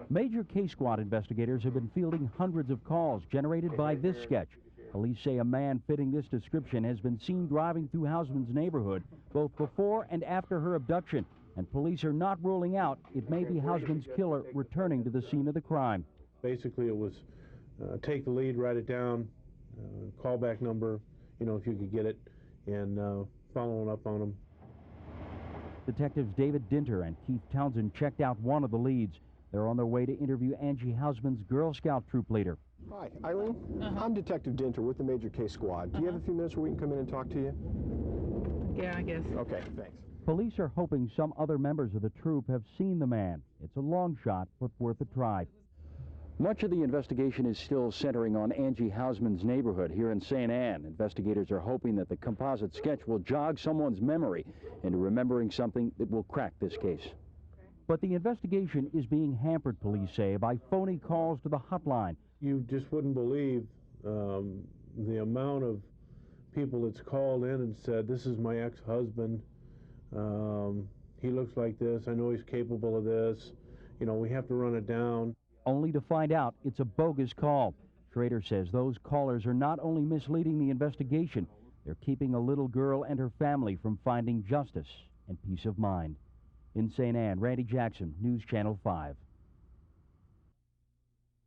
Major K-Squad investigators have been fielding hundreds of calls generated by this sketch. Police say a man fitting this description has been seen driving through Housman's neighborhood both before and after her abduction, and police are not ruling out it may be Housman's killer returning to the scene of the crime. Basically, it was take the lead, write it down, callback number, if you could get it, and following up on them. Detectives David Dinter and Keith Townsend checked out one of the leads. They're on their way to interview Angie Housman's Girl Scout troop leader. Hi, Eileen. I'm Detective Dinter with the Major K Squad. Do you have a few minutes where we can come in and talk to you? Yeah, I guess. Okay, thanks. Police are hoping some other members of the troop have seen the man. It's a long shot, but worth a try. Much of the investigation is still centering on Angie Housman's neighborhood here in St. Anne. Investigators are hoping that the composite sketch will jog someone's memory into remembering something that will crack this case. But the investigation is being hampered, police say, by phony calls to the hotline. You just wouldn't believe the amount of people that's called in and said, this is my ex-husband, he looks like this, I know he's capable of this, we have to run it down. Only to find out it's a bogus call. Schrader says those callers are not only misleading the investigation, they're keeping a little girl and her family from finding justice and peace of mind. In St. Anne, Randy Jackson, News Channel 5.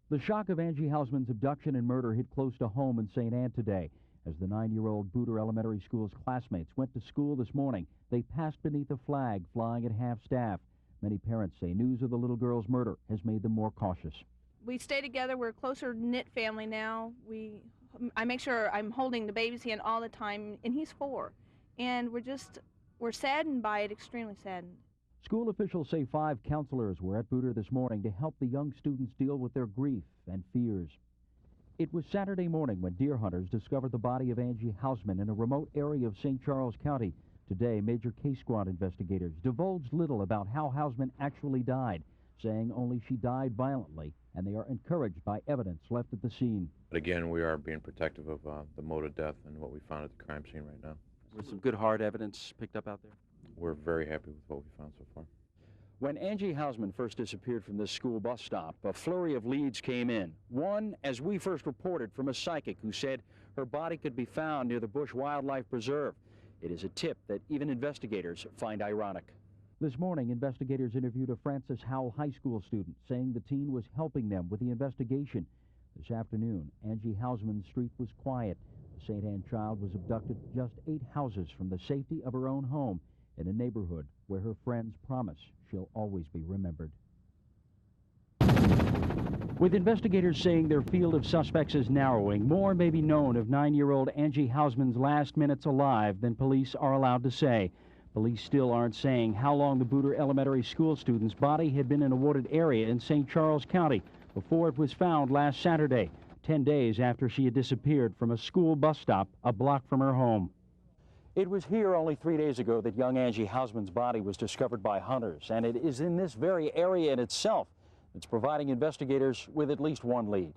The shock of Angie Housman's abduction and murder hit close to home in St. Anne today. As the 9-year-old Busch Elementary School's classmates went to school this morning, they passed beneath a flag flying at half-staff. Many parents say news of the little girl's murder has made them more cautious. We stay together. We're a closer knit family now. I make sure I'm holding the baby's hand all the time, and he's 4. And we're saddened by it, extremely saddened. School officials say 5 counselors were at Busch this morning to help the young students deal with their grief and fears. It was Saturday morning when deer hunters discovered the body of Angie Housman in a remote area of St. Charles County. Today, Major K-Squad investigators divulged little about how Housman actually died, saying only she died violently, and they are encouraged by evidence left at the scene. But again, we are being protective of the mode of death and what we found at the crime scene right now. Was some good hard evidence picked up out there? We're very happy with what we found so far. When Angie Housman first disappeared from this school bus stop, a flurry of leads came in. One, as we first reported, from a psychic who said her body could be found near the Busch Wildlife Preserve. It is a tip that even investigators find ironic. This morning, investigators interviewed a Francis Howell High School student, saying the teen was helping them with the investigation. This afternoon, Angie Housman's street was quiet. The St. Anne child was abducted just 8 houses from the safety of her own home in a neighborhood where her friends promise she'll always be remembered. With investigators saying their field of suspects is narrowing, more may be known of 9-year-old Angie Housman's last minutes alive than police are allowed to say. Police still aren't saying how long the Busch Elementary School student's body had been in a wooded area in St. Charles County before it was found last Saturday, 10 days after she had disappeared from a school bus stop a block from her home. It was here only 3 days ago that young Angie Housman's body was discovered by hunters, and it is in this very area in itself that's providing investigators with at least one lead.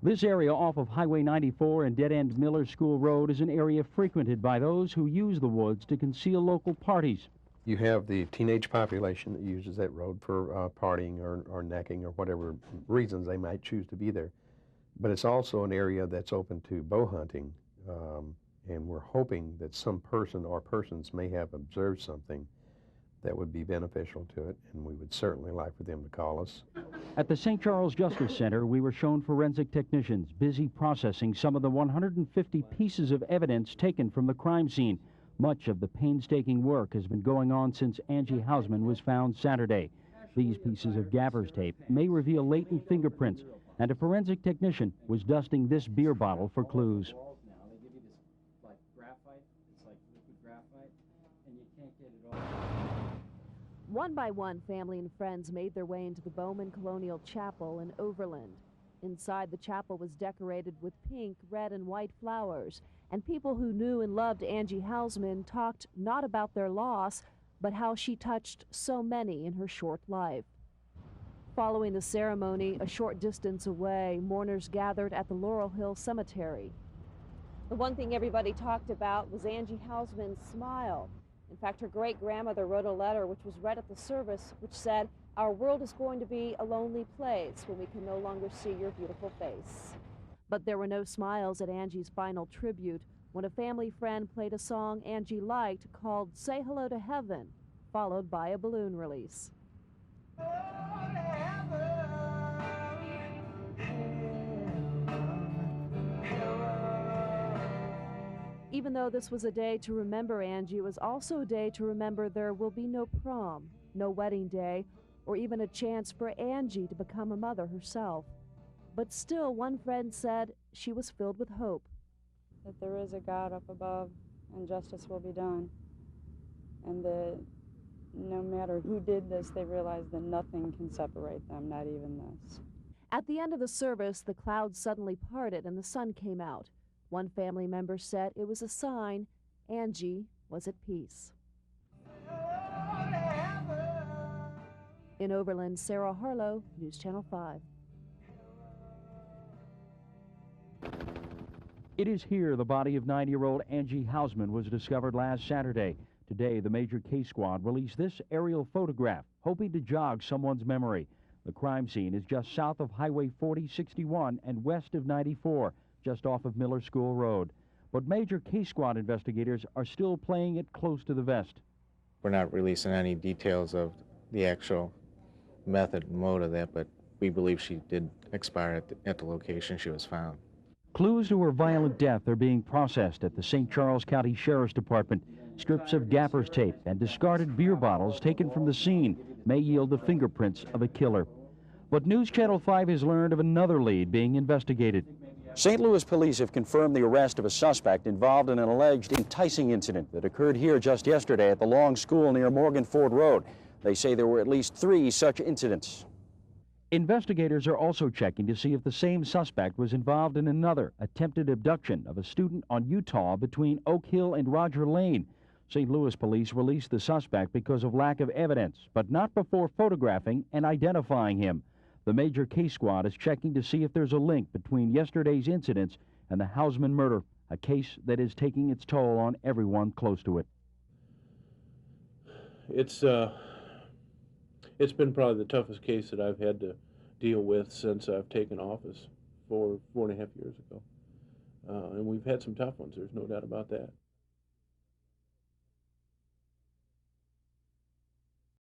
This area off of Highway 94 and dead-end Miller School Road is an area frequented by those who use the woods to conceal local parties. You have the teenage population that uses that road for partying or necking or whatever reasons they might choose to be there. But it's also an area that's open to bow hunting, and we're hoping that some person or persons may have observed something that would be beneficial to it, and we would certainly like for them to call us. At the St. Charles Justice Center, we were shown forensic technicians busy processing some of the 150 pieces of evidence taken from the crime scene. Much of the painstaking work has been going on since Angie Housman was found Saturday. These pieces of gaffer's tape may reveal latent fingerprints, and a forensic technician was dusting this beer bottle for clues. One by one, family and friends made their way into the Bowman Colonial Chapel in Overland. Inside, the chapel was decorated with pink, red, and white flowers, and people who knew and loved Angie Housman talked not about their loss, but how she touched so many in her short life. Following the ceremony, a short distance away, mourners gathered at the Laurel Hill Cemetery. The one thing everybody talked about was Angie Housman's smile. In fact, her great-grandmother wrote a letter which was read at the service, which said, Our world is going to be a lonely place when we can no longer see your beautiful face. But there were no smiles at Angie's final tribute when a family friend played a song Angie liked called Say Hello to Heaven, followed by a balloon release. Even though this was a day to remember Angie, it was also a day to remember there will be no prom, no wedding day, or even a chance for Angie to become a mother herself. But still, one friend said she was filled with hope. That there is a God up above and justice will be done. And that no matter who did this, they realize that nothing can separate them, not even this. At the end of the service, the clouds suddenly parted and the sun came out. One family member said it was a sign Angie was at peace. In Overland, Sarah Harlow, News Channel 5. It is here the body of 9-year-old Angie Housman was discovered last Saturday. Today, the major case squad released this aerial photograph, hoping to jog someone's memory. The crime scene is just south of Highway 4061 and west of 94, just off of Miller School Road. But major case squad investigators are still playing it close to the vest. We're not releasing any details of the actual method and mode of that, but we believe she did expire at the location she was found. Clues to her violent death are being processed at the St. Charles County Sheriff's Department. Strips of gaffer's tape and discarded beer bottles taken from the scene may yield the fingerprints of a killer. But News Channel 5 has learned of another lead being investigated. St. Louis police have confirmed the arrest of a suspect involved in an alleged enticing incident that occurred here just yesterday at the Long School near Morgan Ford Road. They say there were at least 3 such incidents. Investigators are also checking to see if the same suspect was involved in another attempted abduction of a student on Utah between Oak Hill and Roger Lane. St. Louis police released the suspect because of lack of evidence, but not before photographing and identifying him. The major case squad is checking to see if there's a link between yesterday's incidents and the Housman murder, a case that is taking its toll on everyone close to it. It's been probably the toughest case that I've had to deal with since I've taken office 4.5 years ago. And we've had some tough ones, there's no doubt about that.